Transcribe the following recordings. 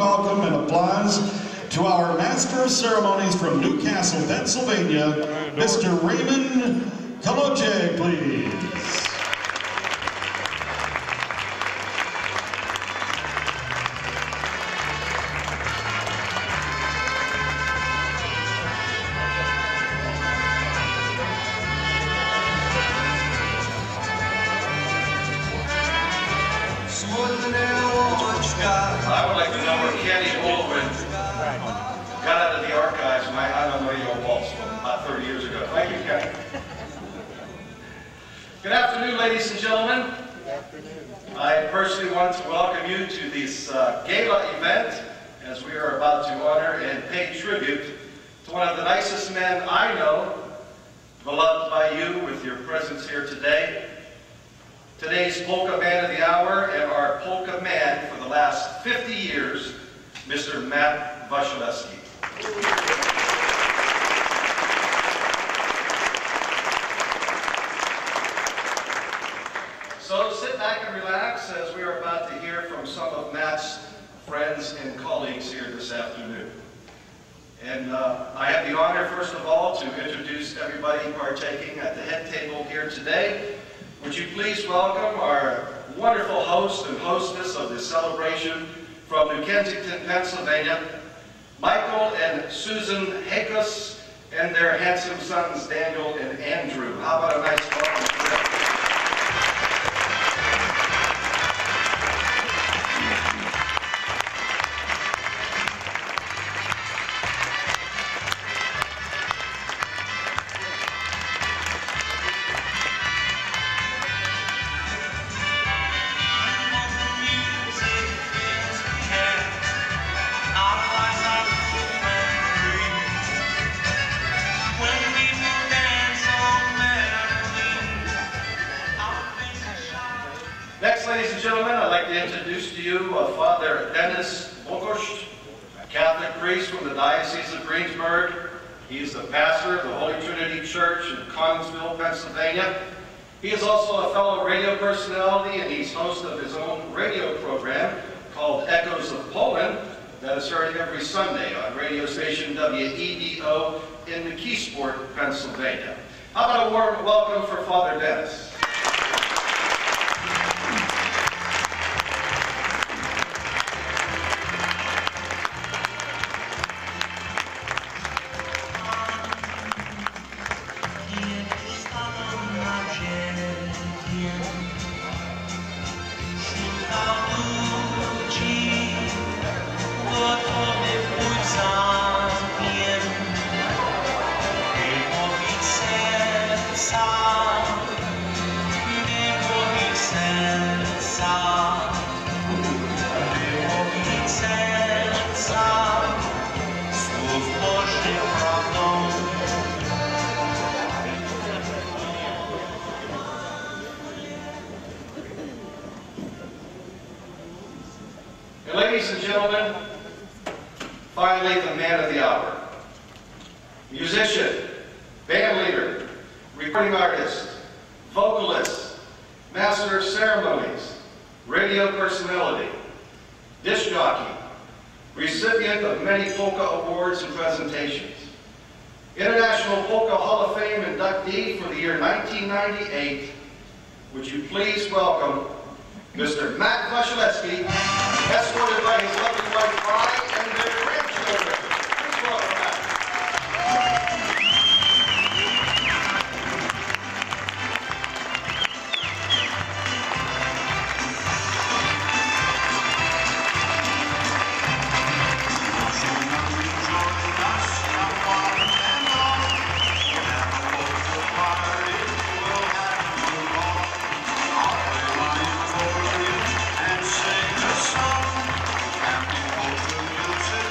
welcome and applause to our Master of Ceremonies from Newcastle, Pennsylvania, Mr. Raymond Kaloche, please. I would like to know where Kenny Oldman got out of the archives my I Don't Know Your Waltz from about 30 years ago. Thank you, Kenny. Good afternoon, ladies and gentlemen. Good afternoon. I personally want to welcome you to this gala event as we are about to honor and pay tribute to one of the nicest men I know, beloved by you with your presence here today. Today's Polka Man of the Hour and our Polka Man for the last 50 years, Mr. Matt Wasielewski. So sit back and relax as we are about to hear from some of Matt's friends and colleagues here this afternoon. And I have the honor, first of all, to introduce everybody partaking at the head table here today. Would you please welcome our wonderful host and hostess of this celebration from New Kensington, Pennsylvania, Michael and Susan Hakos, and their handsome sons, Daniel and Andrew. How about a nice welcome to them? Next, ladies and gentlemen, I'd like to introduce to you Father Dennis Bokosh, a Catholic priest from the Diocese of Greensburg. He is the pastor of the Holy Trinity Church in Collinsville, Pennsylvania. He is also a fellow radio personality, and he's host of his own radio program called Echoes of Poland that is heard every Sunday on radio station WEDO in McKeesport, Pennsylvania. How about a warm welcome for Father Dennis? Ladies and gentlemen, finally the man of the hour. Musician, band leader, recording artist, vocalist, master of ceremonies, radio personality, disc jockey, recipient of many polka awards and presentations, International Polka Hall of Fame inductee for the year 1998. Would you please welcome Mr. Matt Wasielewski, escorted by his lovely wife, Rye, and their grandchildren. Please welcome Matt. Happy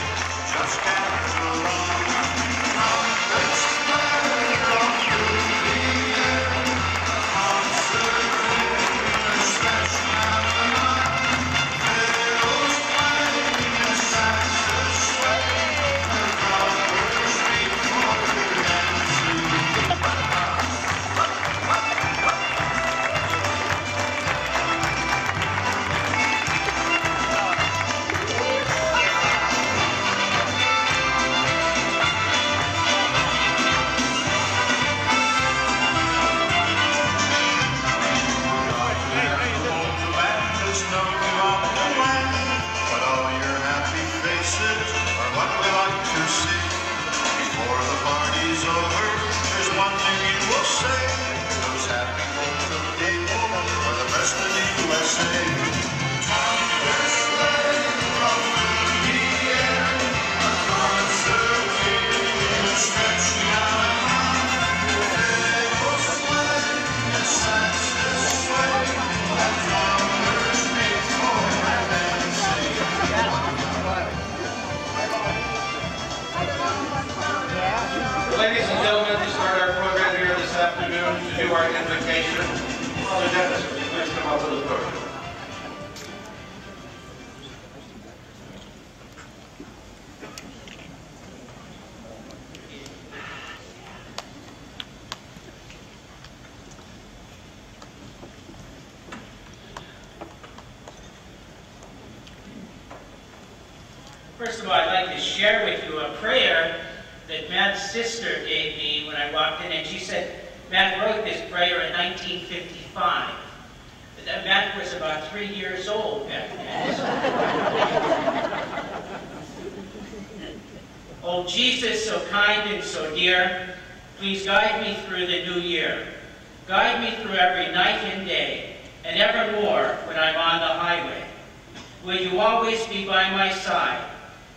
First of all, I'd like to share with you a prayer that Matt's sister gave me when I walked in, and she said Matt wrote this prayer in 1955. That Matt was about 3 years old back then. Oh, Jesus, so kind and so dear, please guide me through the new year. Guide me through every night and day, and evermore when I'm on the highway. Will you always be by my side?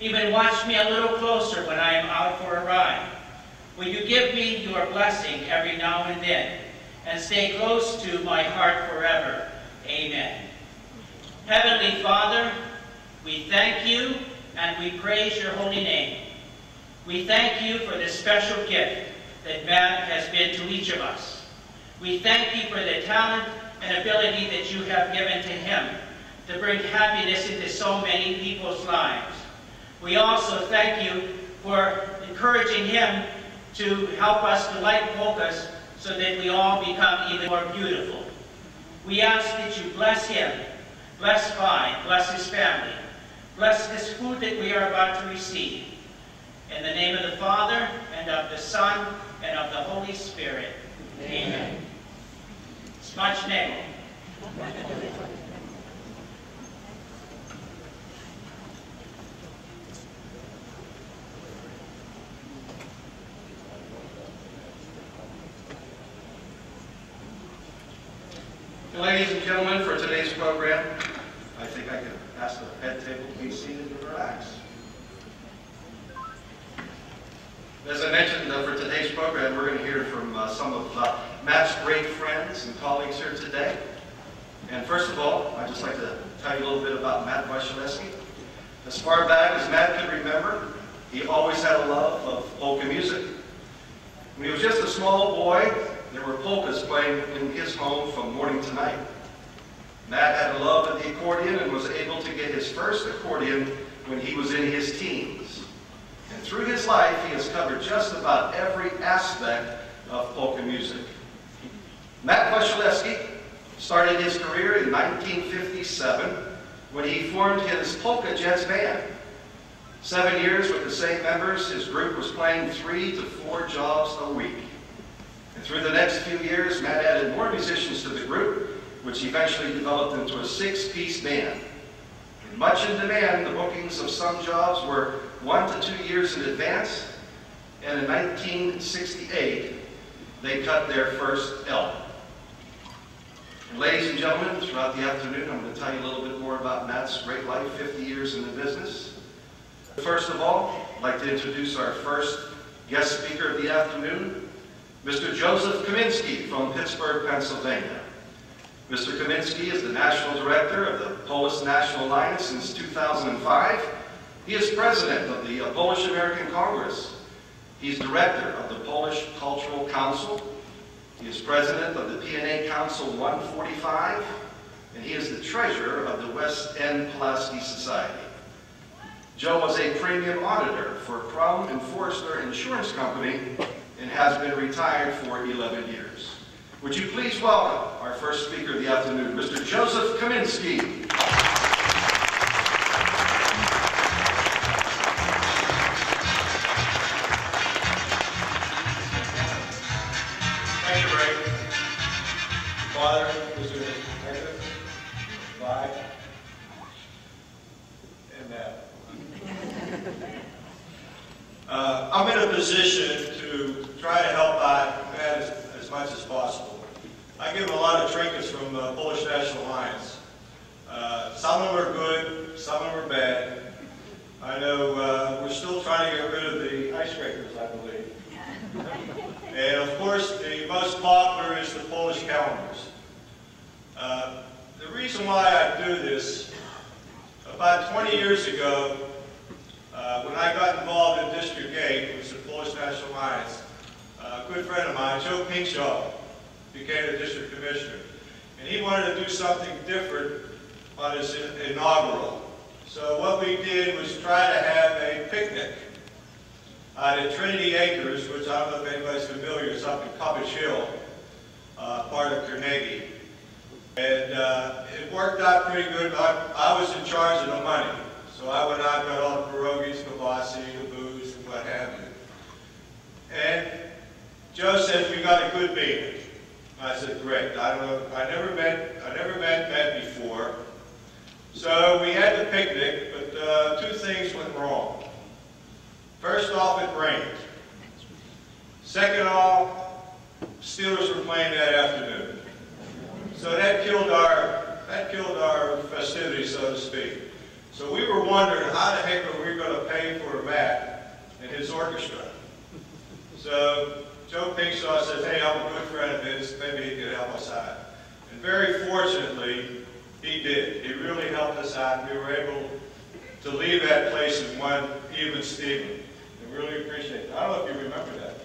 Even watch me a little closer when I am out for a ride. Will you give me your blessing every now and then, and stay close to my heart forever? Amen. Heavenly Father, we thank you and we praise your holy name. We thank you for this special gift that Matt has been to each of us. We thank you for the talent and ability that you have given to him to bring happiness into so many people's lives. We also thank you for encouraging him to help us to like polkas so that we all become even more beautiful. We ask that you bless him, bless Vi, bless his family, bless this food that we are about to receive. In the name of the Father, and of the Son, and of the Holy Spirit. Amen. Smacznego. Ladies and gentlemen, for today's program, I think I could ask the head table to be seated and relax. As I mentioned, for today's program, we're going to hear from some of Matt's great friends and colleagues here today. And first of all, I'd just like to tell you a little bit about Matt Wasielewski. As far back as Matt could remember, he always had a love of polka music. When he was just a small boy, there were polkas playing in his home from morning to night. Matt had a love of the accordion and was able to get his first accordion when he was in his teens. And through his life, he has covered just about every aspect of polka music. Matt Wasielewski started his career in 1957 when he formed his Polka Jazz Band. 7 years with the same members, his group was playing 3 to 4 jobs a week. And through the next few years, Matt added more musicians to the group, which eventually developed into a 6-piece band. And much in demand, the bookings of some jobs were 1 to 2 years in advance, and in 1968, they cut their first album. And ladies and gentlemen, throughout the afternoon, I'm going to tell you a little bit more about Matt's great life, 50 years in the business. First of all, I'd like to introduce our first guest speaker of the afternoon, Mr. Joseph Kaminski from Pittsburgh, Pennsylvania. Mr. Kaminski is the National Director of the Polish National Alliance since 2005. He is President of the Polish American Congress. He's Director of the Polish Cultural Council. He is President of the P&A Council 145, and he is the Treasurer of the West End Pulaski Society. Joe was a premium auditor for Crum and Forrester Insurance Company and has been retired for 11 years. Would you please welcome our first speaker of the afternoon, Mr. Joseph Kaminski. Thank you, Ray. Father, Mr. Detective, Vi, and Matt. I'm in a position to try to help out Matt as much as possible. I give him a lot of trinkets from the Polish National Alliance. Some of them are good, some of them are bad. I know we're still trying to get rid of the ice scrapers, I believe. And of course, the most popular is the Polish calendars. The reason why I do this, about 20 years ago, when I got involved in District 8, which is the Polish National Alliance, a good friend of mine, Joe Pinkshaw, became the district commissioner. And he wanted to do something different on his inaugural. So what we did was try to have a picnic at Trinity Acres, which I don't know if anybody's familiar, it's up in Cubbage Hill, part of Carnegie. And it worked out pretty good. I was in charge of the money. So So I went out and got all the pierogies, kibasi, the booze, and what have you. And Joe said, "We got a good meeting." I said, "Great. I never met Matt before." So we had the picnic, but two things went wrong. First off, it rained. Second off, Steelers were playing that afternoon. So that killed our festivities, so to speak. So we were wondering how the heck are we going to pay for Matt and his orchestra. So Joe Pinksaw says, "Hey, I'm a good friend of his, maybe he could help us out." And very fortunately, he did. He really helped us out. We were able to leave that place in one even Steven. I really appreciate it. I don't know if you remember that.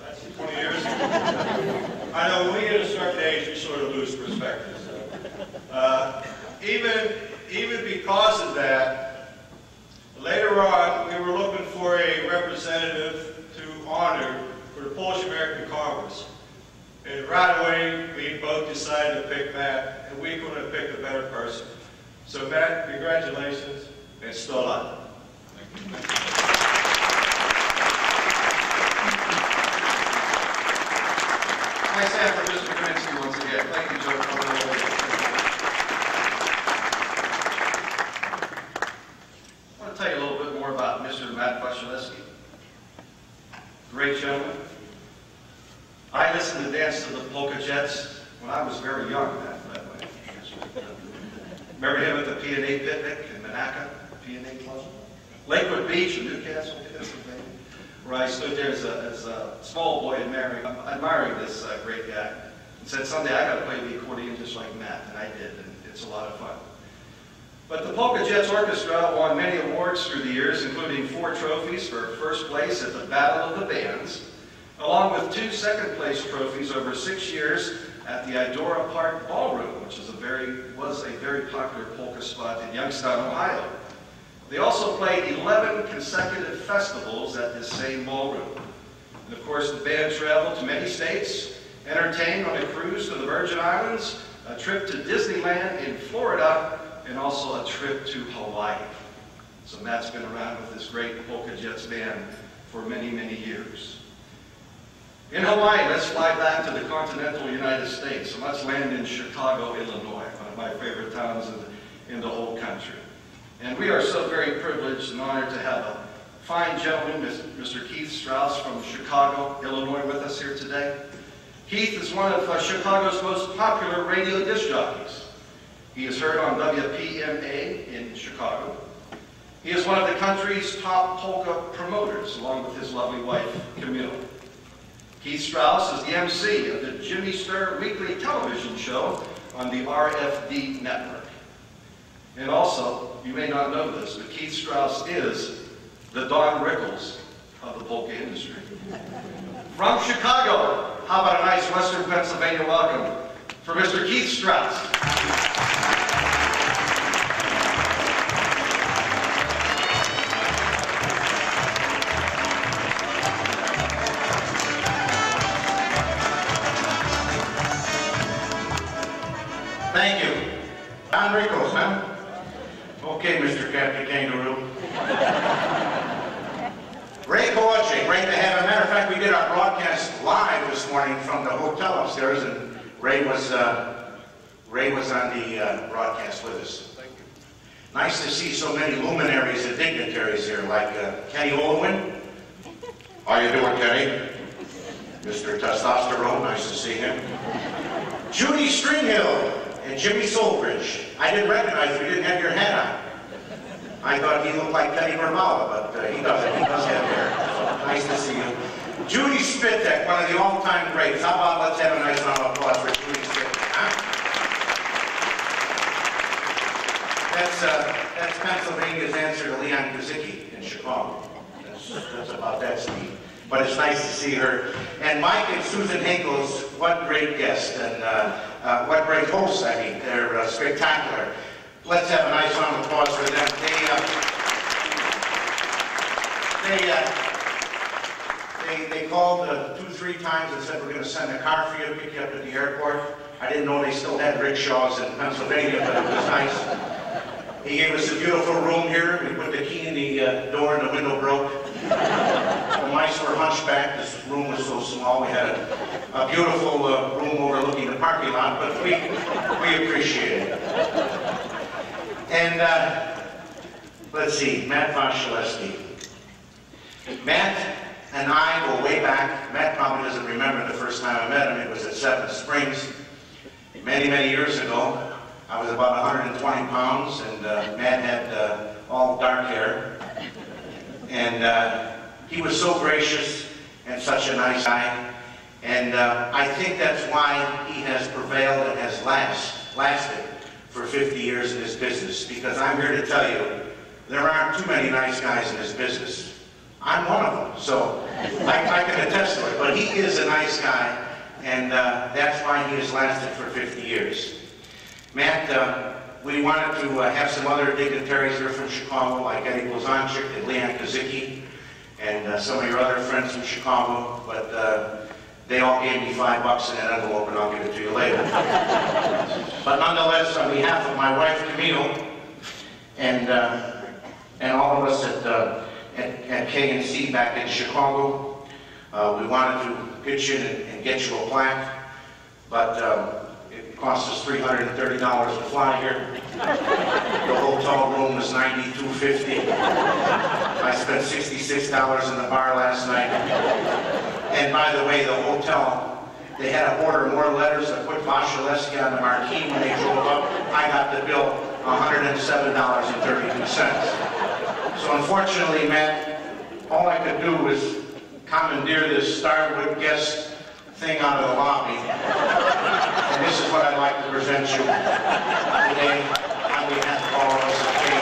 That's 20 years ago. I know when we get a certain age, we sort of lose perspective. So. Even because of that, later on, we were looking for a representative to honor for the Polish American Congress. And right away, we both decided to pick Matt, and we couldn't have picked a better person. So Matt, congratulations, and still on. I stand for Mr. Kaminsky once again. Thank you, Joe. I want to tell you a little bit more about Mr. Matt Wasielewski. Great gentleman. I listened to Dance to the Polka Jets when I was very young, by the way. Remember him at the P&A picnic in Monaco, P&A Club? Lakewood Beach in Newcastle, Pennsylvania, where I stood there as a small boy admiring this great guy, and said, "Someday I got to play the accordion just like Matt," and I did, and it's a lot of fun. But the Polka Jets Orchestra won many awards through the years, including 4 trophies for first place at the Battle of the Bands, along with 2 second-place trophies over 6 years at the Idora Park Ballroom, which was a very popular polka spot in Youngstown, Ohio. They also played 11 consecutive festivals at this same ballroom. And of course, the band traveled to many states, entertained on a cruise to the Virgin Islands, a trip to Disneyland in Florida, and also a trip to Hawaii. So Matt's been around with this great Polka Jets band for many, many years. In Hawaii, let's fly back to the continental United States, and let's land in Chicago, Illinois, one of my favorite towns in the whole country. And we are so very privileged and honored to have a fine gentleman, Mr. Keith Strauss from Chicago, Illinois, with us here today. Keith is one of Chicago's most popular radio disc jockeys. He is heard on WPMA in Chicago. He is one of the country's top polka promoters, along with his lovely wife, Camille. Keith Strauss is the MC of the Jimmy Sturr weekly television show on the RFD network. And also, you may not know this, but Keith Strauss is the Don Rickles of the polka industry. From Chicago, how about a nice Western Pennsylvania welcome for Mr. Keith Strauss. Thank you. Don Rickles, huh? Okay, Mr. Captain Kangaroo. Ray Kowalczyk, great to have him. Matter of fact, we did our broadcast live this morning from the hotel upstairs, and Ray was on the broadcast with us. Thank you. Nice to see so many luminaries and dignitaries here, like Kenny Olwyn. How you doing, Kenny? Mr. Testosterone, nice to see him. Judy Stringhill and Jimmy Solbridge. I didn't recognize you, didn't have your hat on. I thought he looked like Teddy Bramalla, but he doesn't. He does have hair. So nice to see you. Judy Spitek, one of the all-time greats. How about let's have a nice round of applause for Judy Spitek, huh? That's Pennsylvania's answer to Leon Kazicki in Chicago. That's about that, Steve. But it's nice to see her. And Mike and Susan Hinkles, what great guests, and what great hosts, I mean. They're spectacular. Let's have a nice round of applause for them. They called 2-3 times and said, we're going to send a car for you to pick you up at the airport. I didn't know they still had rickshaws in Pennsylvania, but it was nice. He gave us a beautiful room here. We put the key in the door and the window broke. The mice were hunchbacked. This room was so small. We had a beautiful room overlooking the parking lot, but we appreciate it. And let's see, Matt Wasielewski. Matt and I go way back. Matt probably doesn't remember the first time I met him. It was at Seven Springs many, many years ago. I was about 120 pounds, and Matt had all dark hair. And he was so gracious and such a nice guy. And I think that's why he has prevailed and has lasted for 50 years in this business. Because I'm here to tell you, there aren't too many nice guys in this business. I'm one of them, so I can attest to it. But he is a nice guy, and that's why he has lasted for 50 years. Matt, we wanted to have some other dignitaries here from Chicago, like Eddie Blazonczyk and Leon Kazicki, and some of your other friends from Chicago, but they all gave me $5 in an envelope, and I'll give it to you later. But nonetheless, on behalf of my wife, Camille, and all of us at K&C back in Chicago, we wanted to pitch in and get you a plaque, but it cost us $330 to fly here. The hotel room was $92.50. I spent $66 in the bar last night. And by the way, the hotel, they had to order more letters to put Wasielewski on the marquee when they drove up. I got the bill, $107.32. So unfortunately, Matt, all I could do was commandeer this Starwood guest thing out of the lobby. And this is what I'd like to present you today on behalf of all of us at K&C.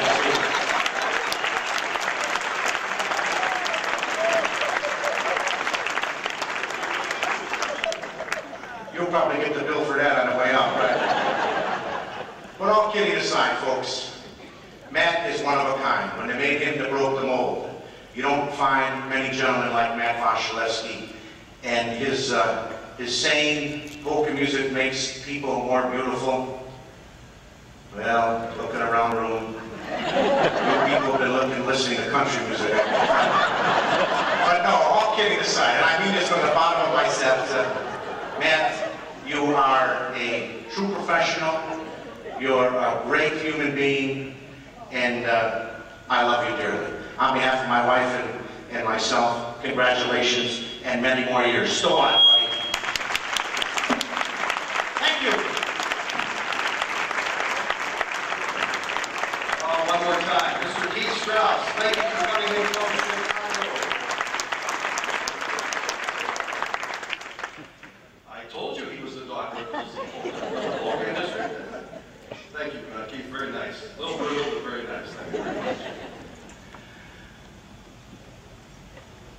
You'll probably get the bill for that on the way out, right? But all kidding aside, folks, Matt is one of a kind. When they made him, they broke the mold. You don't find many gentlemen like Matt Wasielewski, and his saying, polka music makes people more beautiful. Well, looking around the room, you people have been listening to country music. But no, all kidding aside, and I mean this from the bottom of my depths, Matt, you are a true professional, you're a great human being, and I love you dearly. On behalf of my wife and myself, congratulations and many more years. Still on, buddy. Thank you. One more time, Mr. Keith Strauss, thank you for coming in from Chicago. I told you he was the doctor of the polka industry. Thank you, Keith, very nice. A little brutal, but very nice. Thank you very much.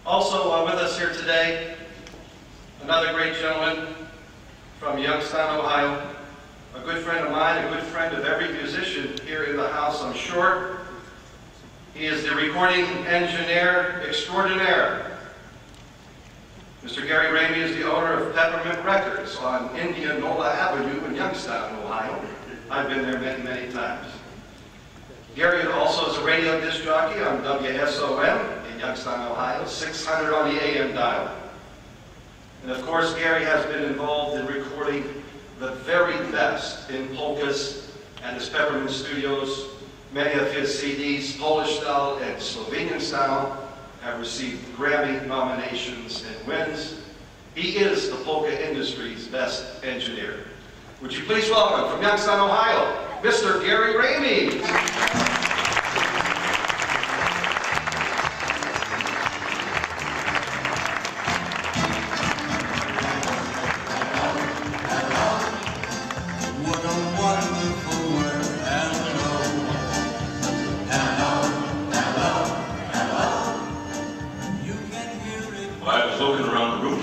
Also with us here today, another great gentleman from Youngstown, Ohio, a good friend of mine, a good friend of every musician here in the house, I'm sure. He is the recording engineer extraordinaire. Mr. Gary Ramey is the owner of Peppermint Records on Indianola Avenue in Youngstown, Ohio. I've been there many, many times. Gary also is a radio disc jockey on WSOM in Youngstown, Ohio, 600 on the AM dial. And of course, Gary has been involved in recording the very best in polkas at his Peppermint Studios. Many of his CDs, Polish style and Slovenian style, have received Grammy nominations and wins. He is the polka industry's best engineer. Would you please welcome from Youngstown, Ohio, Mr. Gary Ramey.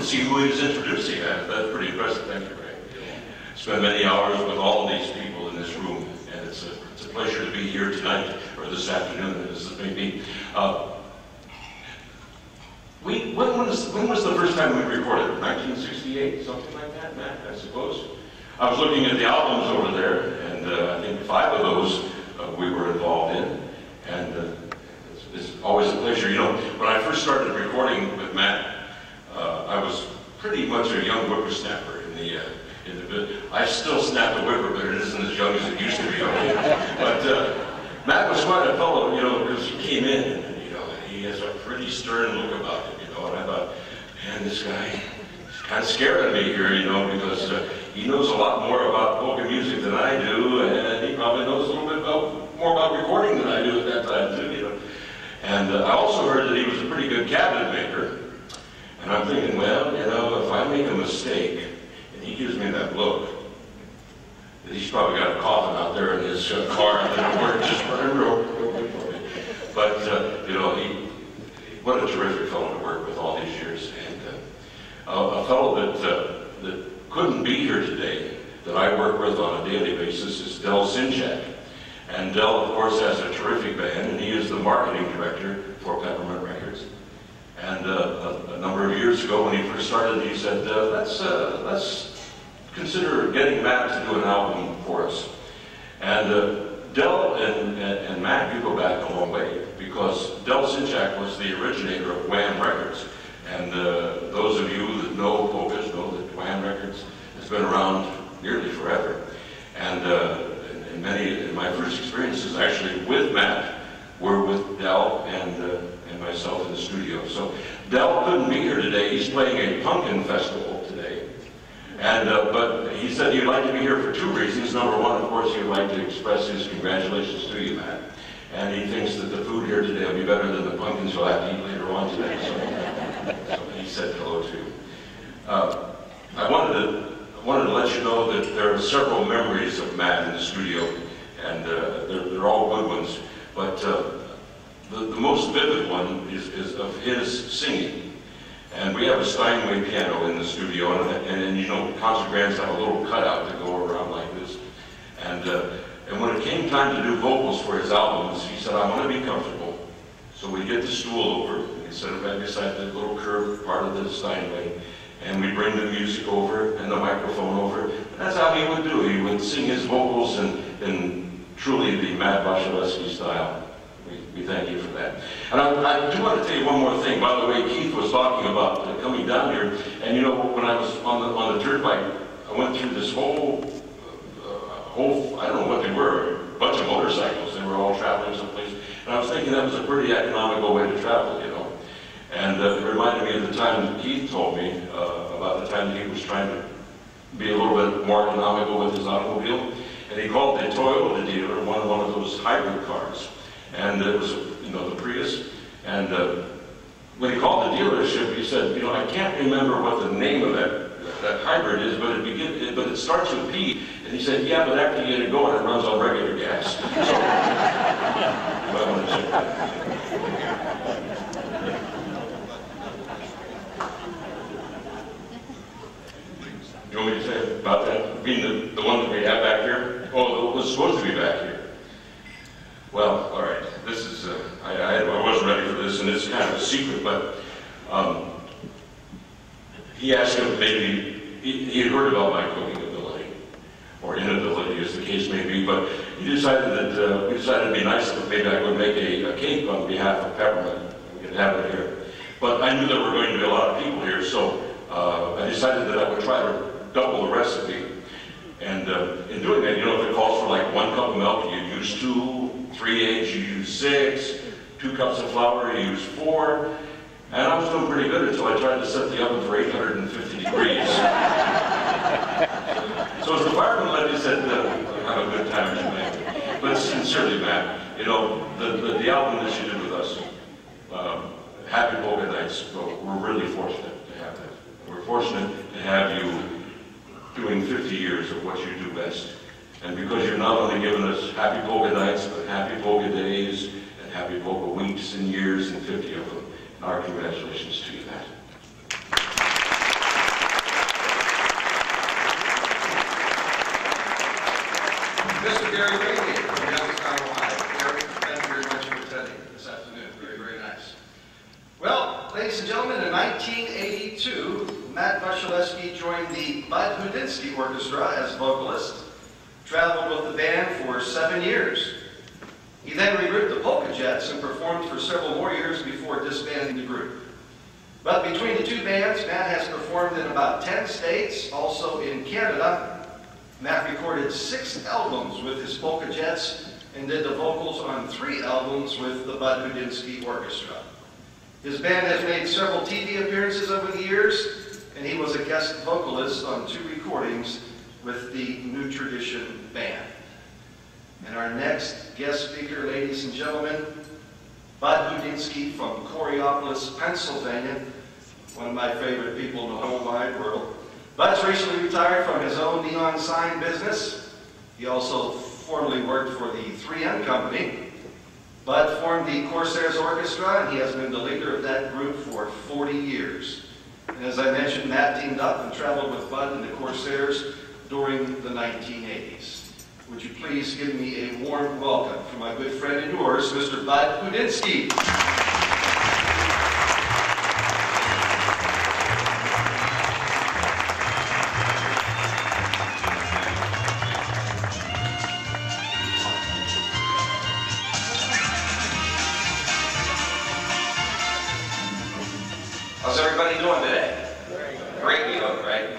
See who he's introducing. That's pretty impressive. Thank you, Ray. Spent many hours with all of these people in this room, and it's a pleasure to be here tonight, or this afternoon, as it may be. When was the first time we recorded? 1968, something like that, Matt, I suppose? I was looking at the albums over there, and I think 5 of those we were involved in. And it's always a pleasure. You know, when I first started recording with Matt, I was pretty much a young whippersnapper in the I still snap the whipper, but it isn't as young as it used to be. Okay? But Matt was quite a fellow, you know, because he came in, and, you know, he has a pretty stern look about him, you know, and I thought, man, this guy is kind of scared of me here, you know, because he knows a lot more about polka music than I do, and he probably knows a little bit more about recording than I do at that time, too, you know. And I also heard that he was a pretty good cabinet maker. And I'm thinking, well, you know, if I make a mistake and he gives me that look, that he's probably got a coffin out there in his car that worked just real quick for me. But, you know, what a terrific fellow to work with all these years. And a fellow that couldn't be here today, that I work with on a daily basis, is Del Sinchak. And Del, of course, has a terrific band, and he is the marketing director for Peppermint Records. And a number of years ago, when he first started, he said, let's consider getting Matt to do an album for us. And Del and Matt, you go back a long way, because Del Sinchak was the originator of Wham Records. And those of you that know polkas know that Wham Records has been around nearly forever. And in my first experiences actually with Matt were with Del and myself in the studio. So Del couldn't be here today. He's playing a pumpkin festival today. And but he said he'd like to be here for two reasons. Number one, of course, he'd like to express his congratulations to you, Matt. And he thinks that the food here today will be better than the pumpkins you'll have to eat later on today. So he said hello to you. I wanted to let you know that there are several memories of Matt in the studio, and they're all good ones. But the most vivid one is of his singing. And we have a Steinway piano in the studio, and you know, concert grands have a little cutout to go around like this. And when it came time to do vocals for his albums, he said, I want to be comfortable. So we get the stool over, and we set it right beside the little curved part of the Steinway, and we bring the music over and the microphone over. And that's how he would do. He would sing his vocals in truly the Matt Wasielewski style. We thank you for that. And I do want to tell you one more thing. By the way, Keith was talking about coming down here, and you know, when I was on the dirt bike, I went through this whole, I don't know what they were, a bunch of motorcycles. They were all traveling someplace. And I was thinking that was a pretty economical way to travel, you know. And it reminded me of the time that Keith told me about the time that he was trying to be a little bit more economical with his automobile. And he called the Toyota dealer one of those hybrid cars. And it was, you know, the Prius. And when he called the dealership, he said, you know, I can't remember what the name of that hybrid is, but it starts with P. And he said, yeah, but after you get it going, it runs on regular gas. So, you might want to check that. You want me to say about that? Being the one that we have back here? Oh, it was supposed to be back here. Well, all right. This is, I wasn't ready for this, and it's kind of a secret, but he asked him, maybe, he had heard about my cooking ability, or inability, as the case may be, but he decided that, we decided it'd be nice if maybe I would make a cake on behalf of Peppermint. We could have it here. But I knew there were going to be a lot of people here, so I decided that I would try to double the recipe. And in doing that, you know, if it calls for like 1 cup of milk, you use 2, 3 eggs, you use 6, 2 cups of flour, you use 4. And I was doing pretty good until I tried to set the oven for 850 degrees. So as the fireman left, he said, have a good time tonight. But sincerely, Matt, you know, the album that you did with us, Happy Polka Nights, well, we're really fortunate to have that. We're fortunate to have you doing 50 years of what you do best. And because you've not only given us happy polka nights, but happy polka days, and happy polka weeks and years, and 50 of them, our congratulations to you, Matt. Mr. Gary Bailey from Youngstown, Ohio. Gary, thank you very much for attending this afternoon. Very, very nice. Well, ladies and gentlemen, in 1982, Matt Wasielewski joined the Bud Hudinsky Orchestra as vocalist, traveled with the band for 7 years, He then regrouped the Polka Jets and performed for several more years before disbanding the group. But between the two bands, Matt has performed in about 10 states, also in Canada. Matt recorded 6 albums with his Polka Jets and did the vocals on 3 albums with the Bud Budinsky Orchestra. His band has made several TV appearances over the years, and he was a guest vocalist on 2 recordings with the New Tradition Band. And our next guest speaker, ladies and gentlemen, Bud Budinsky from Coriopolis, Pennsylvania, one of my favorite people in the whole wide world. Bud's recently retired from his own neon sign business. He also formerly worked for the 3M Company. Bud formed the Corsairs Orchestra, and he has been the leader of that group for 40 years. And as I mentioned, Matt teamed up and traveled with Bud and the Corsairs during the 1980s. Would you please give me a warm welcome for my good friend and yours, Mr. Bud Budinsky. How's everybody doing today? Great, you know, right?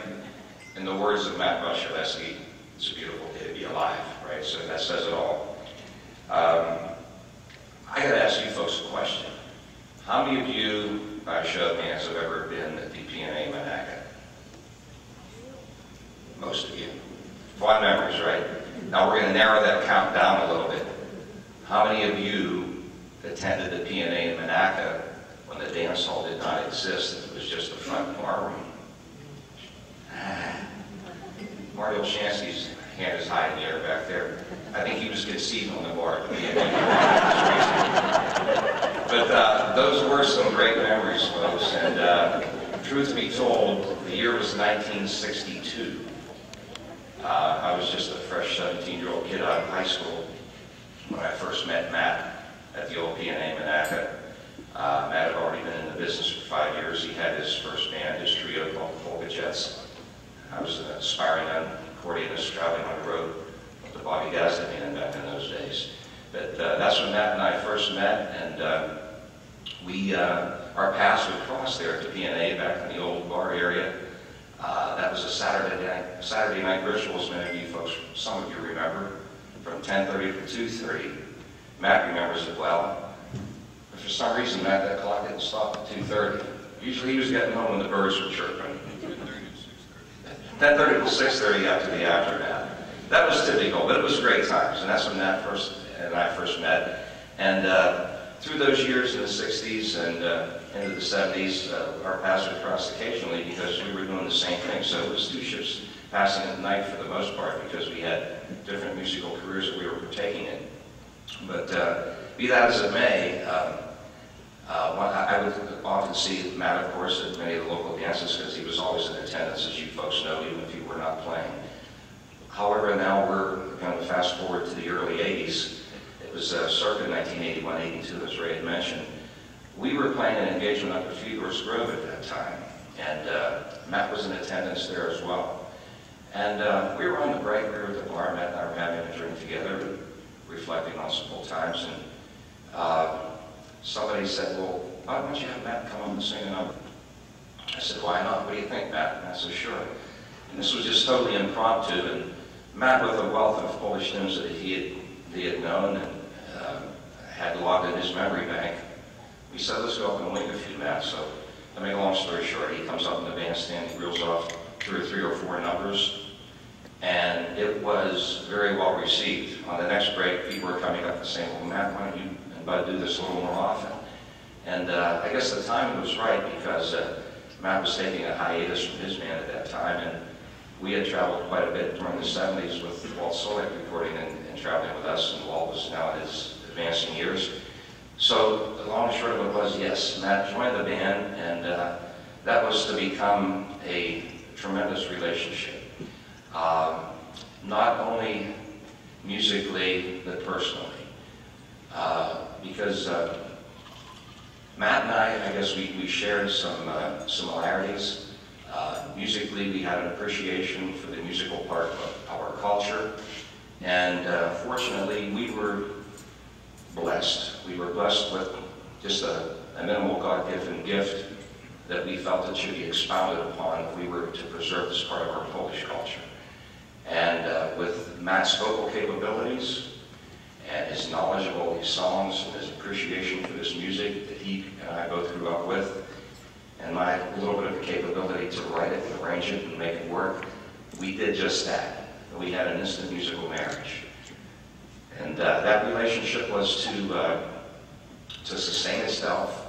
In the words of Wasielewski, it's a beautiful day to be alive, right? So that says it all. I got to ask you folks a question. How many of you, by show of hands, have ever been at the PNA Monaca? Most of you. Fond memories, right? Now we're going to narrow that count down a little bit. How many of you attended the PNA in Monaca when the dance hall did not exist? It was just the front bar room. Mario Shansky's hand is high in the air back there. I think he was conceived on the bar at the beginning. But those were some great memories, folks. And truth be told, the year was 1962. I was just a fresh 17-year-old kid out of high school when I first met Matt at the old PNA Monaca. Matt had already been in the business for 5 years. He had his first band, his trio called the Polka Jets. I was an aspiring accordionist traveling on the road with the Bobby Gazda band back in those days. But that's when Matt and I first met, and our paths would cross there at the PNA back in the old bar area. That was a Saturday night ritual, as many of you folks, some of you remember, from 10:30 to 2:30. Matt remembers it well. But for some reason, Matt, that clock didn't stop at 2:30. Usually he was getting home when the birds were chirping. 10:30 to 6:30 after the aftermath. That was typical, but it was great times, and that's when Matt and I first met. And through those years in the 60s and into the 70s, our paths would cross occasionally because we were doing the same thing. So it was two ships passing at night for the most part because we had different musical careers that we were partaking in. But be that as it may, I would often see Matt, of course, at many of the local dances because he was always in attendance, as you folks know, even if he were not playing. However, now we're going to fast forward to the early 80s. It was circa 1981-82, as Ray had mentioned. We were playing an engagement up at Fieldworth Grove at that time, and Matt was in attendance there as well. And we were on the break, we were at the bar, Matt and I were having a drink together, reflecting on some old times, and somebody said, well, why don't you have Matt come up and sing a number? I said, why not? What do you think, Matt? And I said, sure. And this was just totally impromptu, and Matt, with a wealth of Polish tunes that he had known and had logged in his memory bank, we said, let's go up and wing a few, Matt. So to make a long story short, he comes up in the bandstand, he reels off 2 or 3 or 4 numbers, and it was very well received. On the next break, people were coming up and saying, well, Matt, why don't you and Bud do this a little more often? And I guess the timing was right because Matt was taking a hiatus from his band at that time, and we had traveled quite a bit during the 70s with Walt Solek recording and traveling with us, and Walt was now in his advancing years. So the long and short of it was, yes, Matt joined the band, and that was to become a tremendous relationship. Not only musically, but personally. Because Matt and I guess we shared some similarities. Musically, we had an appreciation for the musical part of our culture. And fortunately, we were blessed. We were blessed with just a minimal God-given gift that we felt that should be expounded upon if we were to preserve this part of our Polish culture. And with Matt's vocal capabilities and his knowledge of all these songs and his appreciation for this music that he and I both grew up with, and my little bit of the capability to write it and arrange it and make it work, we did just that. We had an instant musical marriage. And that relationship was to sustain itself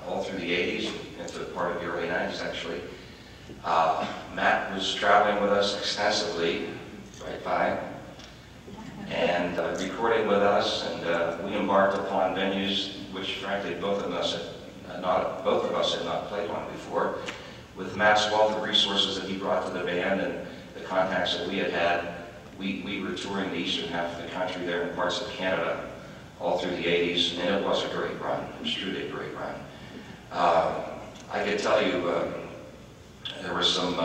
all through the 80s, into part of the early 90s actually. Matt was traveling with us extensively, right by, and recording with us, and we embarked upon venues which frankly both of us had not played on before. With Matt's wealth of resources that he brought to the band and the contacts that we had, we were touring the eastern half of the country there in parts of Canada all through the 80s, and it was a great run. It was truly a great run. I could tell you there were some,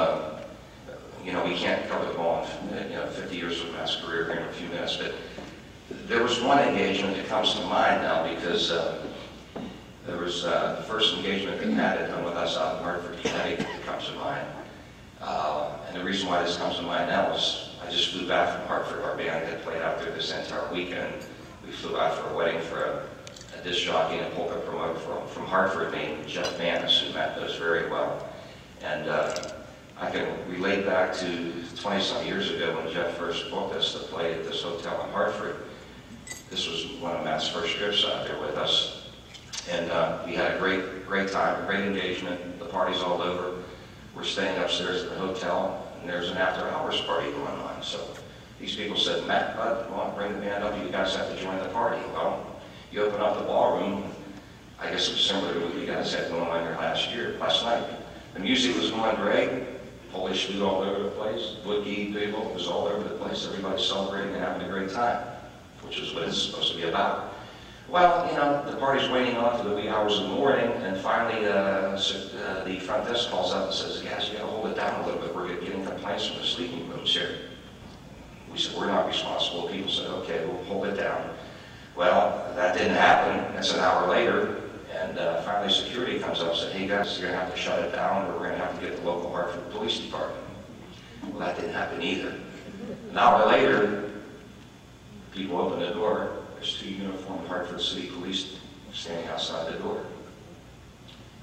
we can't cover them all in 50 years of Matt's career here in a few minutes, but there was one engagement that comes to mind now because there was the first engagement that Matt had done with us out in Hartford, Connecticut that comes to mind. And the reason why this comes to mind now is I just flew back from Hartford. Our band had played out there this entire weekend. We flew out for a wedding for a disc jockey and a polka promoter from Hartford named Jeff Manis, who Matt knows very well. And I can relate back to 20-some years ago when Jeff first booked us to play at this hotel in Hartford. This was one of Matt's first trips out there with us. And we had a great time, a great engagement. The party's all over. We're staying upstairs at the hotel, and there's an after-hours party going on. So these people said, Matt, Bud, come on, bring the band up. You guys have to join the party. Well, you open up the ballroom. I guess it was similar to what you guys had going on here last night. The music was going great. Polish food all over the place. Boogie people was all over the place. Everybody celebrating and having a great time, which is what it's supposed to be about. Well, the party's waning on to the wee hours of the morning, and finally the front desk calls up and says, guys, you gotta hold it down a little bit. We're getting complaints from the sleeping rooms here. We said, we're not responsible. People said, okay, we'll hold it down. Well, that didn't happen. It's an hour later, and finally security comes up and said, hey guys, you're gonna have to shut it down, or we're gonna have to get the local Hartford Police Department. Well, that didn't happen either. An hour later, people open the door. There's two uniformed Hartford City Police standing outside the door.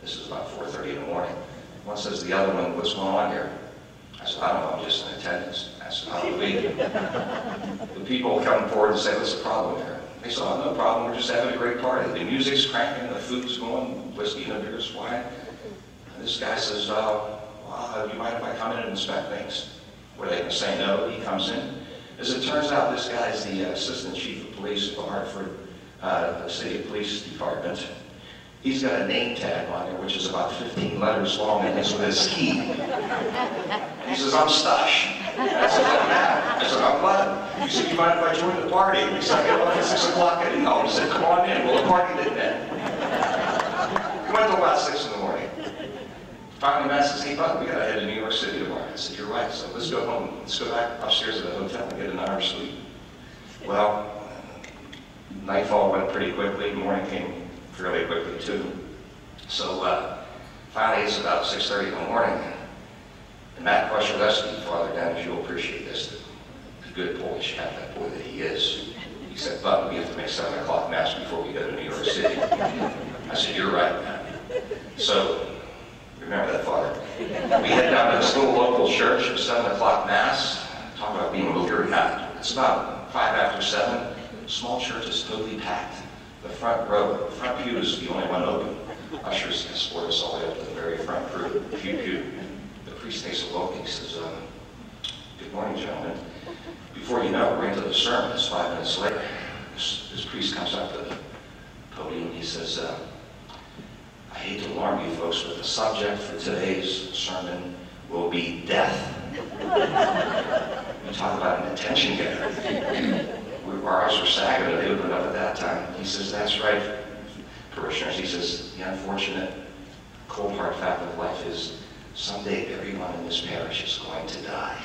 This is about 4:30 in the morning. One says to the other one, what's going on here? I said, I don't know, I'm just in attendance. I said, how do we? The people come forward and say, what's the problem here? They said, oh, no problem, we're just having a great party. The music's cranking, the food's going, whiskey and a beer's wine. And this guy says, well, do you mind if I come in and inspect things? Were they going to say no? He comes in. As it turns out, this guy is the Assistant Chief of Police of the Hartford City Police Department. He's got a name tag on there, which is about 15 letters long, and it's with his key. And he says, I'm Stush. I said, oh, yeah. I said, I'm glad. He said, you mind if I join the party? He said, I get off at 6 o'clock. I didn't know. He said, come on in. Well, the party didn't end. We went till about 6 in the morning. Finally, Matt says, hey, Bud, we got to head to New York City tomorrow. I said, you're right. So let's go home. Let's go back upstairs to the hotel and get an hour's sleep. Well, nightfall went pretty quickly. Morning came fairly quickly, too. So finally, it's about 6:30 in the morning. And Matt Wasielewski, Father Dennis, you'll appreciate this, the good Polish Catholic boy that he is. He said, Bud, we have to make 7 o'clock Mass before we go to New York City. I said, you're right, Matt. So, remember that, Father. We head down to this little local church at 7 o'clock Mass. Talk about being moved out. It's about 5 after 7. Small church is totally packed. The front row, the front pew is the only one open. Ushers escort us all the way up to the very front pew. The priest takes a look and he says, good morning, gentlemen. Before you know it, we're into the sermon. It's 5 minutes later. This priest comes up to the podium and he says, I hate to alarm you folks, but the subject for today's sermon will be death. We talk about an attention getter. Our eyes were sagging and they opened up at that time. He says, that's right, parishioners. He says, the unfortunate, cold hard fact of life is someday everyone in this parish is going to die.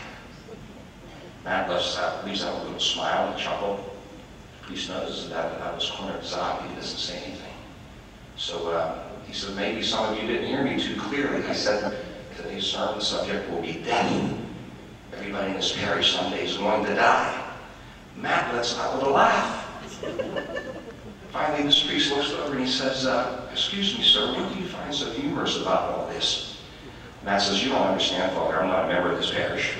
Matt leaves out a little smile and chuckle. police noticed that I was cornered his eye. He doesn't say anything. So he said, maybe some of you didn't hear me too clearly. I said, today's sermon subject will be death. Everybody in this parish someday is going to die. Matt lets out with a laugh. Finally, this priest looks over and he says, excuse me, sir, what do you find so humorous about all this? Matt says, you don't understand, Father, I'm not a member of this parish.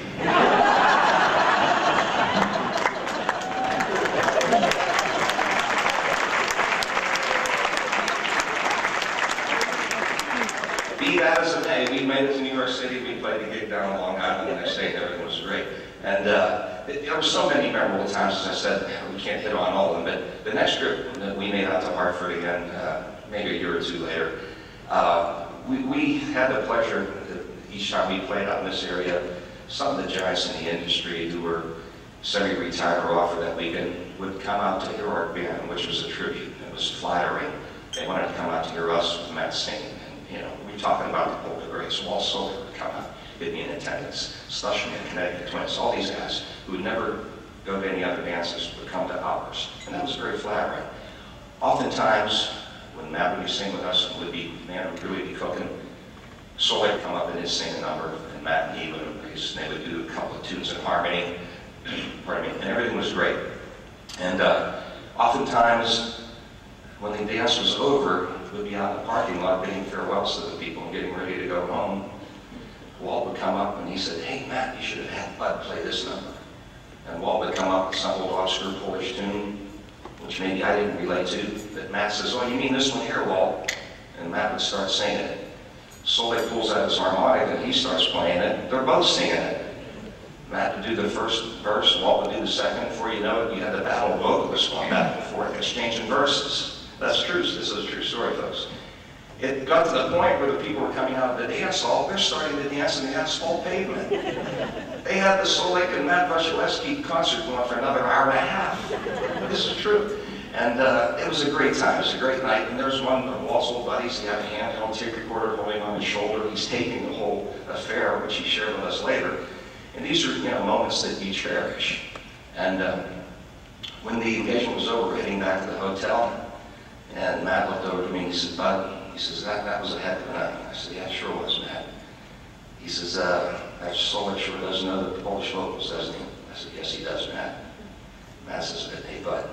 Be that as it may, we made it to New York City, we played a gig down on Long Island the next day, and everything was great. And there were so many memorable times, as I said, we can't hit on all of them, but the next trip that we made out to Hartford again, maybe a year or two later, we had the pleasure that each time we played out in this area, some of the giants in the industry who were semi-retired or off for that weekend would come out to hear our band, which was a tribute. It was flattering. They wanted to come out to hear us with Matt singing. And, you know, we're talking about the Polka Greats. Walt Soler would come out, he'd be in attendance. Slushing and Connecticut Twins, all these guys who would never go to any other dances would come to ours. And that was very flattering. Oftentimes, when Matt would be singing with us and would be, man would really be cooking, Soler would come up and he'd sing a number, and Matt and he would embrace, and they would do a couple of tunes in harmony, pardon me, and everything was great. And oftentimes, when the dance was over, we'd be out in the parking lot bidding farewells to the people and getting ready to go home. Walt would come up and he said, hey Matt, you should have had Bud play this number. And Walt would come up with some old obscure Polish tune, which maybe I didn't relate to, but Matt says, oh, you mean this one here, Walt? And Matt would start singing it. Soleil pulls out his harmonica and he starts playing it. They're both singing it. Matt would do the first verse, Walt would do the second. Before you know it, you had the battle of vocalists going back and forth, exchanging verses. That's true. This is a true story, folks. It got to the point where the people were coming out of the dance hall, they're starting to dance in the asphalt pavement. They had the Soleil and Matt Wasielewski concert going for another hour and a half. This is true. And it was a great time. It was a great night. And there's one of Walt's old buddies. He had a handheld tape recorder holding on his shoulder. He's taping the whole affair, which he shared with us later. And these are, you know, moments that you cherish. And when the engagement was over, we're heading back to the hotel. And Matt looked over to me and he said, Bud, he says, that was a heck of a night. I said, yeah, it sure was, Matt. He says, that Soler sure does know the Polish vocals, doesn't he? I said, yes, he does, Matt. Matt says, hey, Bud,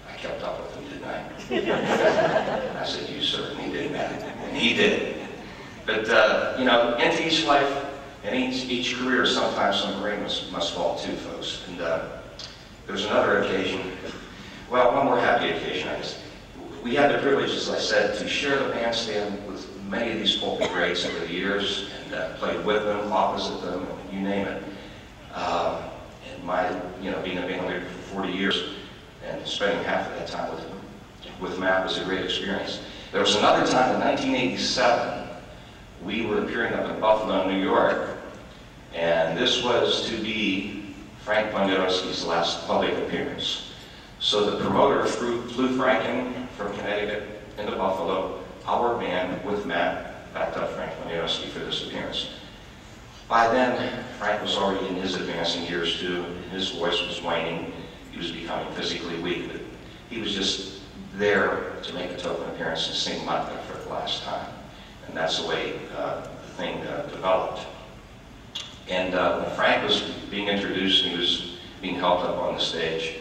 I kept up with him, didn't I? I said, you certainly did, Matt. And he did. But, you know, into each life and each career, sometimes some rain must fall too, folks. And there's another occasion, well, one more happy occasion, I guess. We had the privilege, as I said, to share the bandstand with many of these polka greats over the years, and played with them, opposite them, you name it. And my, you know, being a band leader for 40 years and spending half of that time with Matt was a great experience. There was another time in 1987, we were appearing up in Buffalo, New York, and this was to be Frank Wasielewski's last public appearance. So the promoter flew Frank in from Connecticut into Buffalo. Our band with Matt backed up Frank Wasielewski for this appearance. By then, Frank was already in his advancing years too. His voice was waning. He was becoming physically weak, but he was just there to make a token appearance and sing Matka for the last time. And that's the way the thing developed. And when Frank was being introduced and he was being helped up on the stage,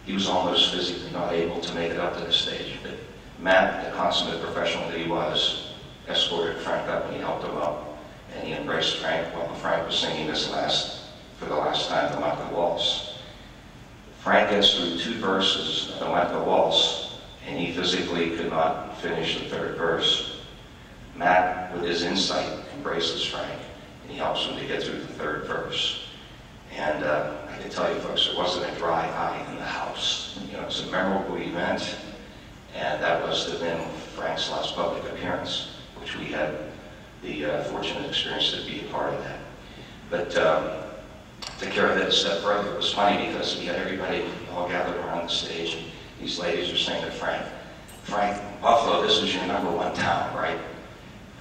he was almost physically not able to make it up to the stage. But Matt, the consummate professional that he was, escorted Frank up and he helped him up. And he embraced Frank while Frank was singing for the last time, the Matka Waltz. Frank gets through 2 verses of the Matka Waltz, and he physically could not finish the 3rd verse. Matt, with his insight, embraces Frank, and he helps him to get through the 3rd verse. And I can tell you, folks, there wasn't a dry eye in the house. You know, it was a memorable event, and that was to have been Frank's last public appearance, which we had the fortunate experience to be a part of that. But to carry that a step further, it was funny because we had everybody all gathered around the stage, and these ladies were saying to Frank, Buffalo, this is your #1 town, right?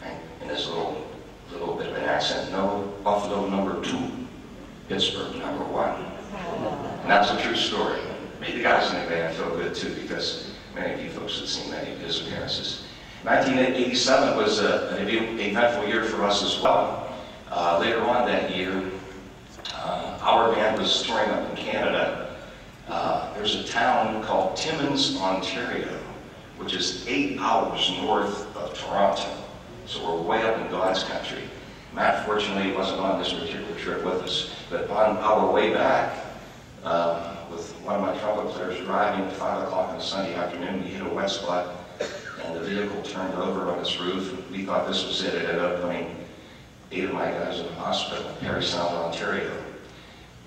Frank, in his little bit of an accent, no, Buffalo #2. Pittsburgh #1. And that's a true story. made the guys in the band feel good too, because many of you folks have seen many of his appearances. 1987 was an eventful year for us as well. Later on that year, our band was touring up in Canada. There's a town called Timmins, Ontario, which is 8 hours north of Toronto. So we're way up in God's country. Matt, fortunately, wasn't on this particular trip with us, but on our way back, with one of my trumpet players driving at 5 o'clock on a Sunday afternoon, we hit a wet spot, and the vehicle turned over on its roof. We thought this was it. It ended up putting 8 of my guys in the hospital in Parry Sound, Ontario.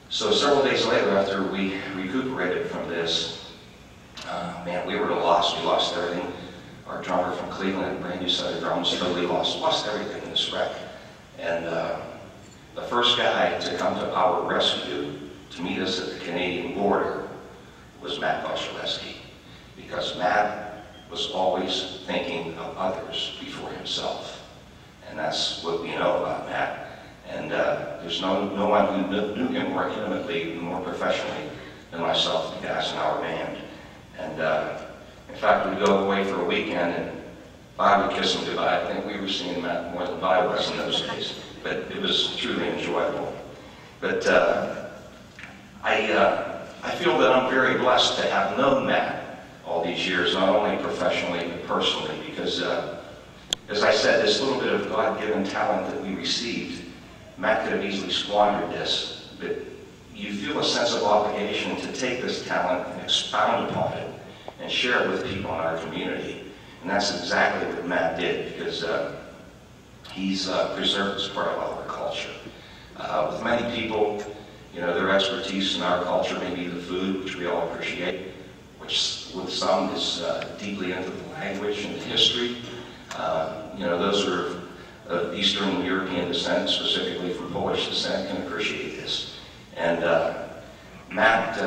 So several days later, after we recuperated from this, man, we were at a loss. We lost everything. Our drummer from Cleveland, brand new set of drums, totally lost everything in this wreck. And the first guy to come to our rescue to meet us at the Canadian border was Matt Wasielewski, because Matt was always thinking of others before himself. And that's what we know about Matt. And there's no one who knew him more intimately, more professionally than myself and the guys in our band. And in fact, we'd go away for a weekend and Bob would kiss him goodbye. I think we were seeing Matt more than Bob was in those days. But it was truly enjoyable. But I feel that I'm very blessed to have known Matt all these years, not only professionally but personally, because as I said, this little bit of God-given talent that we received, Matt could have easily squandered this, but you feel a sense of obligation to take this talent and expound upon it and share it with people in our community. And that's exactly what Matt did, because he's preserved this part of our culture. With many people, you know, their expertise in our culture may be the food, which we all appreciate, which with some is deeply into the language and the history. You know, those who are of Eastern European descent, specifically from Polish descent, can appreciate this. And Matt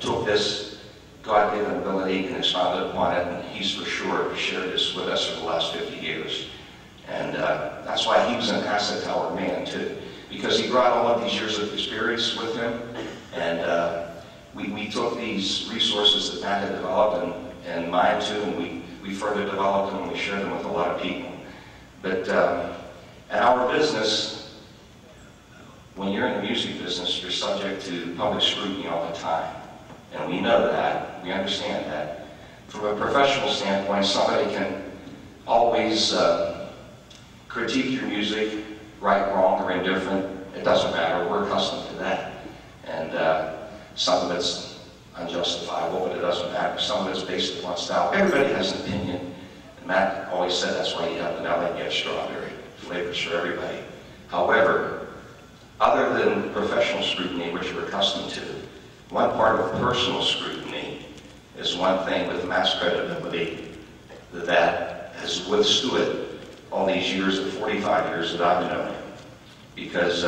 took this God-given ability and expounded upon it, and he's for sure shared this with us for the last 50 years. And that's why he was an asset to our band too, because he brought all of these years of experience with him, and we took these resources that Matt had developed, and mine too, and we further developed them and we shared them with a lot of people. But in our business, when you're in the music business, you're subject to public scrutiny all the time. And we know that, we understand that. From a professional standpoint, somebody can always critique your music, right, wrong, or indifferent. It doesn't matter, we're accustomed to that. And some of it's unjustifiable, but it doesn't matter. Some of it's based upon style. Everybody has an opinion. And Matt always said that's why you have vanilla and you have strawberry. Flavors for everybody. However, other than professional scrutiny, which we're accustomed to, one part of personal scrutiny is one thing with Matt's credibility that has withstood all these years, the 45 years that I've known him. Because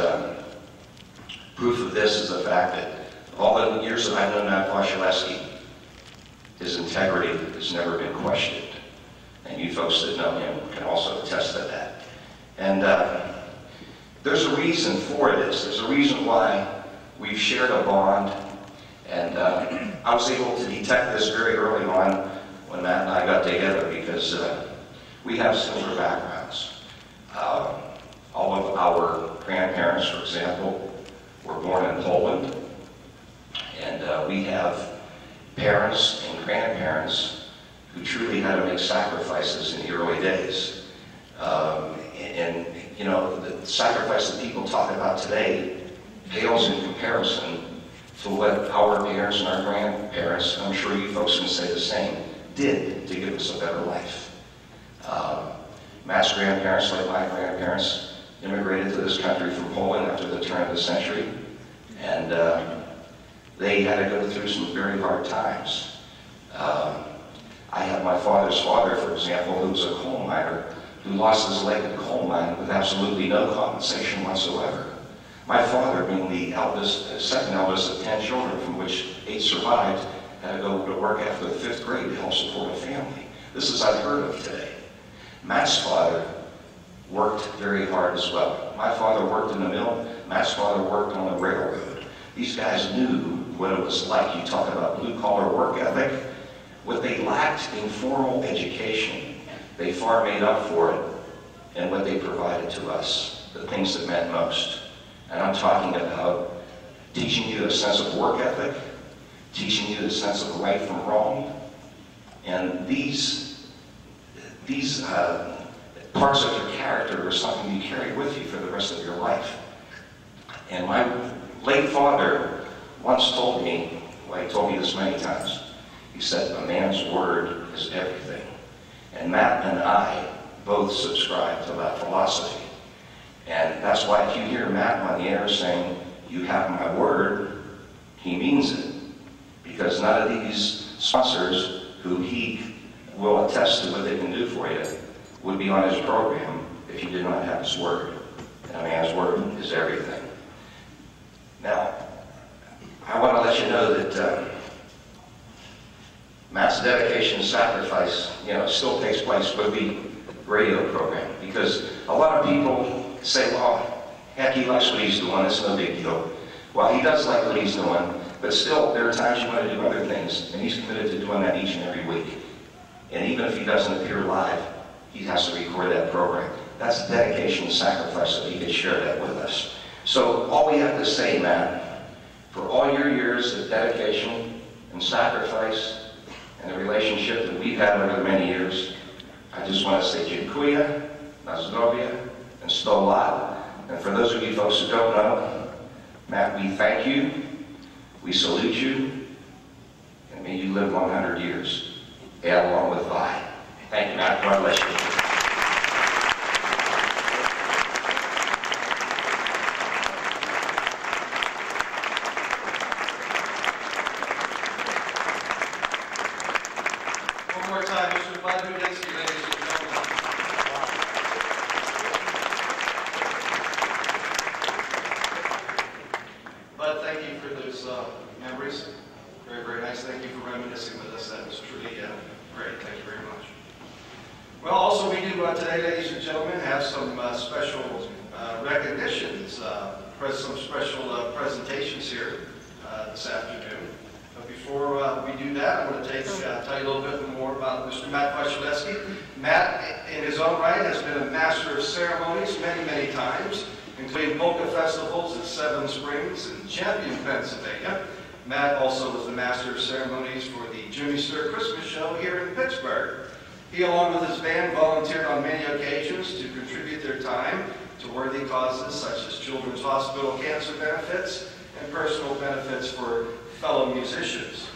proof of this is the fact that all the years that I've known Matt Wasielewski, his integrity has never been questioned. And you folks that know him can also attest to that. And there's a reason for this. There's a reason why we've shared a bond. And I was able to detect this very early on when Matt and I got together, because we have similar backgrounds. All of our grandparents, for example, were born in Poland. And we have parents and grandparents who truly had to make sacrifices in the early days. And you know, the sacrifice that people talk about today pales in comparison to what our parents and our grandparents, and I'm sure you folks can say the same, did to give us a better life. Matt's grandparents, like my grandparents, immigrated to this country from Poland after the turn of the century, and they had to go through some very hard times. I have my father's father, for example, who was a coal miner, who lost his leg in a coal mine with absolutely no compensation whatsoever. My father, being the eldest, second eldest of 10 children, from which 8 survived, had to go to work after the 5th grade to help support a family. This is unheard of today. Matt's father worked very hard as well. My father worked in the mill. Matt's father worked on the railroad. These guys knew what it was like. You talk about blue-collar work ethic. What they lacked in formal education, they far made up for it in what they provided to us, the things that meant most. And I'm talking about teaching you a sense of work ethic, teaching you the sense of right from wrong, and these parts of your character are something you carry with you for the rest of your life. And my late father once told me, well, he told me this many times, he said, a man's word is everything. And Matt and I both subscribe to that philosophy. And that's why if you hear Matt on the air saying, you have my word, he means it. Because none of these sponsors who he will attest to what they can do for you would be on his program if you did not have his word. And a man's word is everything. Now, I want to let you know that Matt's dedication and sacrifice, still takes place with the radio program. Because a lot of people say, well, heck, he likes what he's doing, it's no big deal. Well, he does like what he's doing, but still, there are times you want to do other things, and he's committed to doing that each and every week. And even if he doesn't appear live, he has to record that program. That's dedication and sacrifice that he could share that with us. So all we have to say, Matt, for all your years of dedication and sacrifice and the relationship that we've had over the many years, I just want to say dziękuję, na zdrowie, and sto lat. And for those of you folks who don't know, Matt, we thank you, we salute you, and may you live 100 years, and along with I. Thank you, Matt. God bless you. Some special presentations here this afternoon. But before we do that, I want to tell you a little bit more about Mr. Matt Wasielewski. Matt, in his own right, has been a master of ceremonies many, many times, including polka festivals at Seven Springs and Champion, Pennsylvania. Matt also was the master of ceremonies for the Jimmy Stir Christmas show here in Pittsburgh. He, along with his band, volunteered on many occasions to contribute their time to worthy causes such as Children's Hospital cancer benefits and personal benefits for fellow musicians.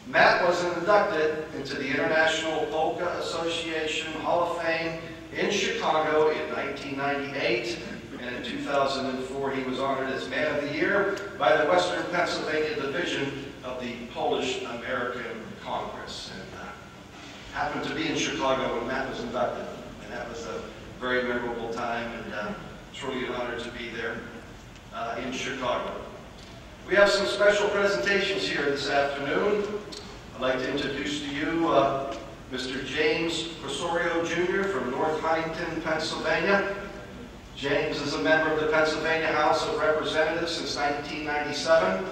Matt was inducted into the International Polka Association Hall of Fame in Chicago in 1998, and in 2004 he was honored as Man of the Year by the Western Pennsylvania Division of the Polish American Congress. And happened to be in Chicago when Matt was inducted, and that was a very memorable time, and truly an honor to be there in Chicago. We have some special presentations here this afternoon. I'd like to introduce to you Mr. James Osorio Jr. from North Huntington, Pennsylvania. James is a member of the Pennsylvania House of Representatives since 1997,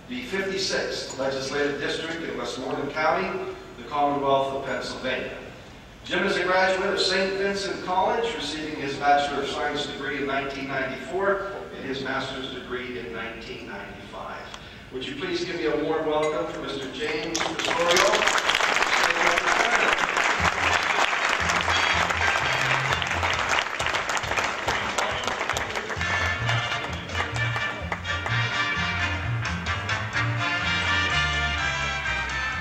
the 56th Legislative District in Westmoreland County, the Commonwealth of Pennsylvania. Jim is a graduate of St. Vincent College, receiving his Bachelor of Science degree in 1994 and his Master's degree in 1995. Would you please give me a warm welcome for Mr. James Osorio?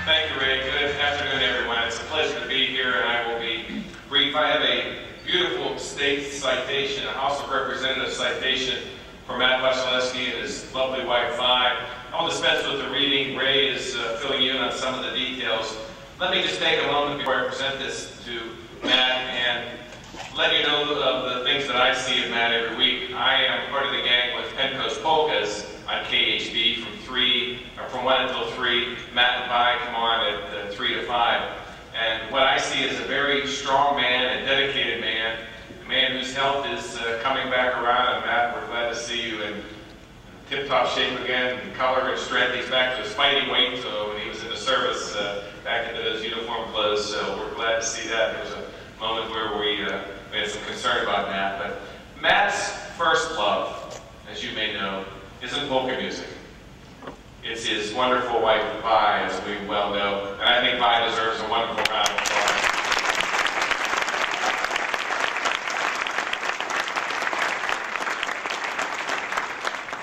Thank you, Ray. Good afternoon, everyone. It's a pleasure to be here, and I will be brief. I have a beautiful state citation, a House of Representatives citation for Matt Wasielewski and his lovely wife, Vi. I will dispense with the reading. Ray is filling you in on some of the details. Let me just take a moment before I present this to Matt and let you know of the things that I see of Matt every week. I am part of the gang with Penco's Polkas on KHB from 1 until 3. Matt and Vi come on at 3 to 5. And what I see is a very strong man, a dedicated man, a man whose health is coming back around. And Matt, we're glad to see you. And tip-top shape again, and color and strength. He's back to his fighting weight, so when he was in the service, back into those uniform clothes. So we're glad to see that. There was a moment where we had some concern about Matt, but Matt's first love, as you may know, isn't polka music. It's his wonderful wife, Vi, as we well know, and I think Vi deserves a wonderful round of applause.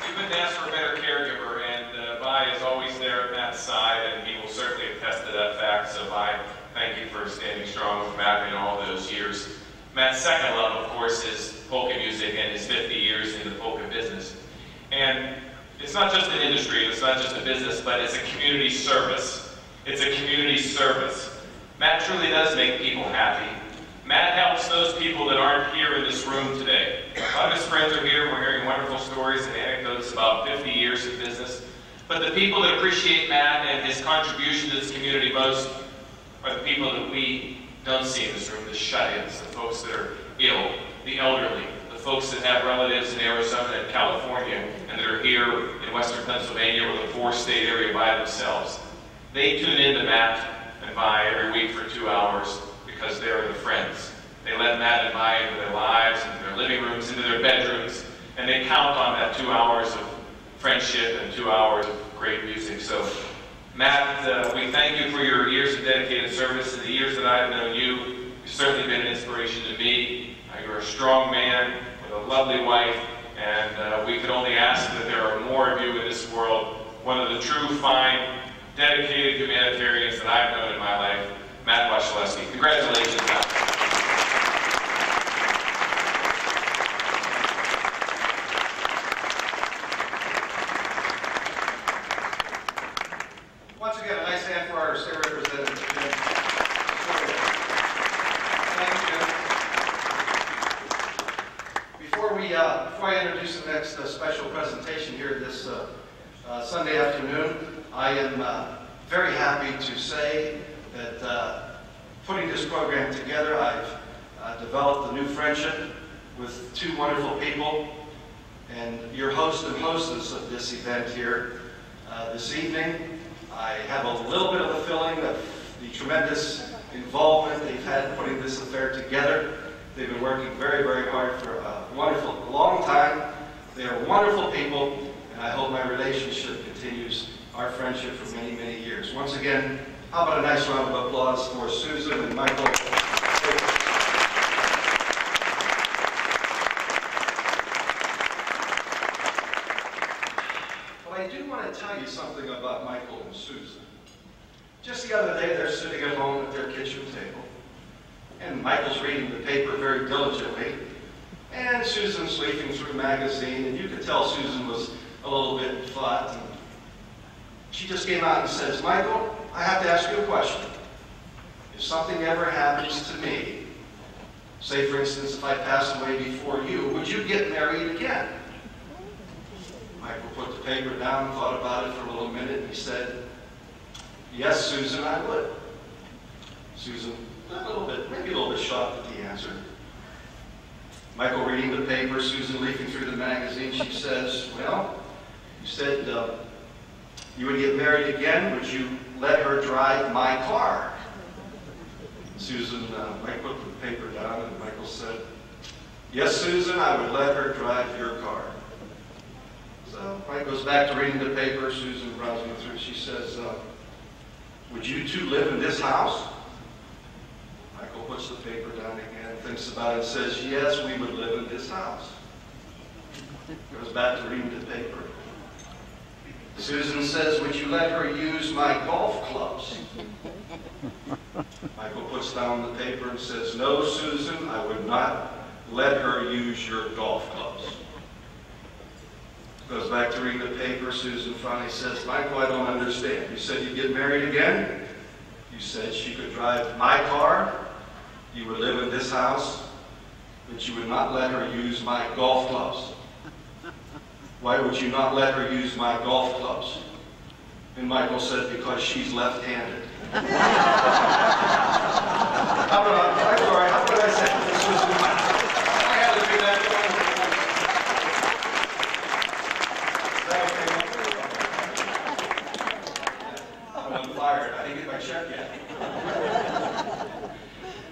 We couldn't ask for a better caregiver, and Vi is always there at Matt's side, and he will certainly attest to that fact. So Vi, thank you for standing strong with Matt in all those years. Matt's second love, of course, is polka music and his 50 years in the polka business. And it's not just an industry, it's not just a business, but it's a community service. It's a community service. Matt truly does make people happy. Matt helps those people that aren't here in this room today. A lot of his friends are here. We're hearing wonderful stories and anecdotes about 50 years of business. But the people that appreciate Matt and his contribution to this community most are the people that we don't see in this room, the shut-ins, the folks that are ill, the elderly, the folks that have relatives in Arizona and California and that are here in Western Pennsylvania or the four-state area by themselves. They tune in to Matt and Vi every week for 2 hours because they're the friends. They let Matt and Vi into their lives, into their living rooms, into their bedrooms, and they count on that 2 hours of friendship and 2 hours of great music. So, Matt, we thank you for your years of dedicated service. In the years that I've known you, you've certainly been an inspiration to me. You're a strong man with a lovely wife, and we could only ask that there are more of you in this world. One of the true, fine, dedicated humanitarians that I've known in my life, Matt Wasielewski. Congratulations, Matt. Once again, a nice hand for our state representative. Thank you, Jim. Before I introduce the next special presentation here this Sunday afternoon, I am very happy to say that putting this program together, I've developed a new friendship with two wonderful people, and your host and hostess of this event here this evening. I have a little bit of a feeling of the tremendous involvement they've had putting this affair together. They've been working very, very hard for a long time. They are wonderful people, and I hope my relationship continues our friendship for many, many years. Once again, how about a nice round of applause for Susan and Michael. Well, I do want to tell you something about Michael and Susan. Just the other day, they're sitting at home at their kitchen table, and Michael's reading the paper very diligently, and Susan's leafing through a magazine, and you could tell Susan was a little bit in thought. And she just came out and says, "Michael, I have to ask you a question. If something ever happens to me, say for instance if I pass away before you, would you get married again?" Michael put the paper down, thought about it for a little minute, and he said, "Yes, Susan, I would." Susan, maybe a little bit shocked at the answer. Michael reading the paper, Susan leafing through the magazine, she says, "Well, you said you would get married again. Would you let her drive my car?" Susan, Mike put the paper down, and Michael said, "Yes, Susan, I would let her drive your car." So Mike goes back to reading the paper. Susan browsing through, she says, "Would you two live in this house?" Michael puts the paper down again, thinks about it, and says, "Yes, we would live in this house." Goes back to reading the paper. Susan says, "Would you let her use my golf clubs?" Michael puts down the paper and says, "No, Susan, I would not let her use your golf clubs." Goes back to reading the paper. Susan finally says, "Michael, I don't understand. You said you'd get married again. You said she could drive my car. You would live in this house, but you would not let her use my golf clubs. Why would you not let her use my golf clubs?" And Michael said, "Because she's left-handed." How about I say this was I had to do that. I'm fired. I didn't get my check yet.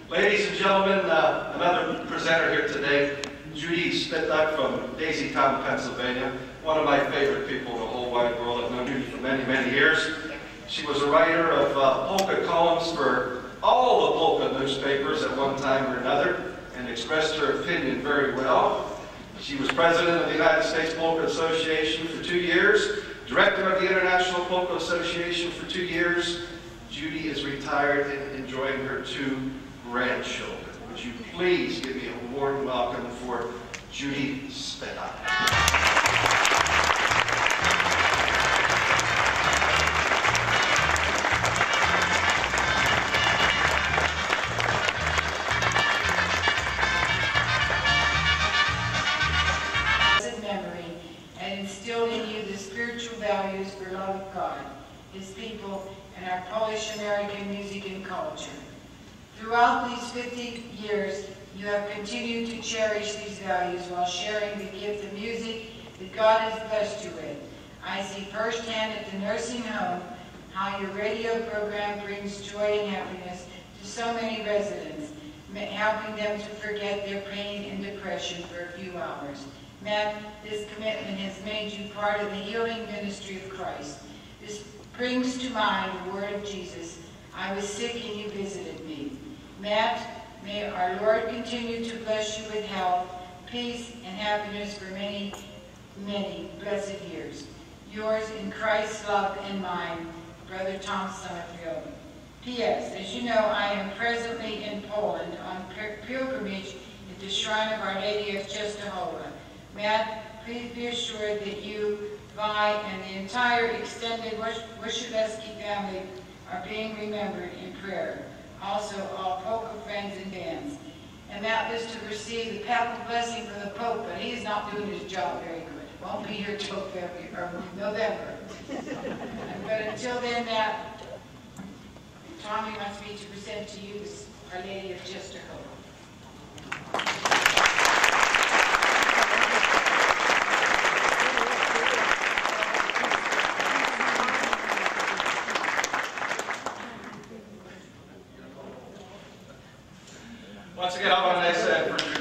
Ladies and gentlemen, another presenter here today, Judy Spitduck from Daisytown, Pennsylvania. One of my favorite people in the whole wide world. I've known Judy for many, many years. She was a writer of polka columns for all the polka newspapers at one time or another, and expressed her opinion very well. She was president of the United States Polka Association for 2 years, director of the International Polka Association for 2 years. Judy is retired and enjoying her 2 grandchildren. Would you please give me a warm welcome for Judy Spitduck. Values for love of God, His people, and our Polish-American music and culture. Throughout these 50 years, you have continued to cherish these values while sharing the gift of music that God has blessed you with. I see firsthand at the nursing home how your radio program brings joy and happiness to so many residents, helping them to forget their pain and depression for a few hours. Matt, this commitment has made you part of the healing ministry of Christ. This brings to mind the word of Jesus, I was sick and you visited me. Matt, may our Lord continue to bless you with health, peace, and happiness for many, many blessed years. Yours in Christ's love and mine, Brother Tom Summerfield. P.S. As you know, I am presently in Poland on pilgrimage at the Shrine of Our Lady of Czestochowa. Matt, please be assured that you, Vi, and the entire extended Wasielewski family are being remembered in prayer. Also, all polka friends and bands. And Matt is to receive the papal blessing from the Pope, but he's not doing his job very good. Won't be here till November. But until then, Matt, Tommy wants me to present to you Our Lady of Czestochowa. Once again, I want to say for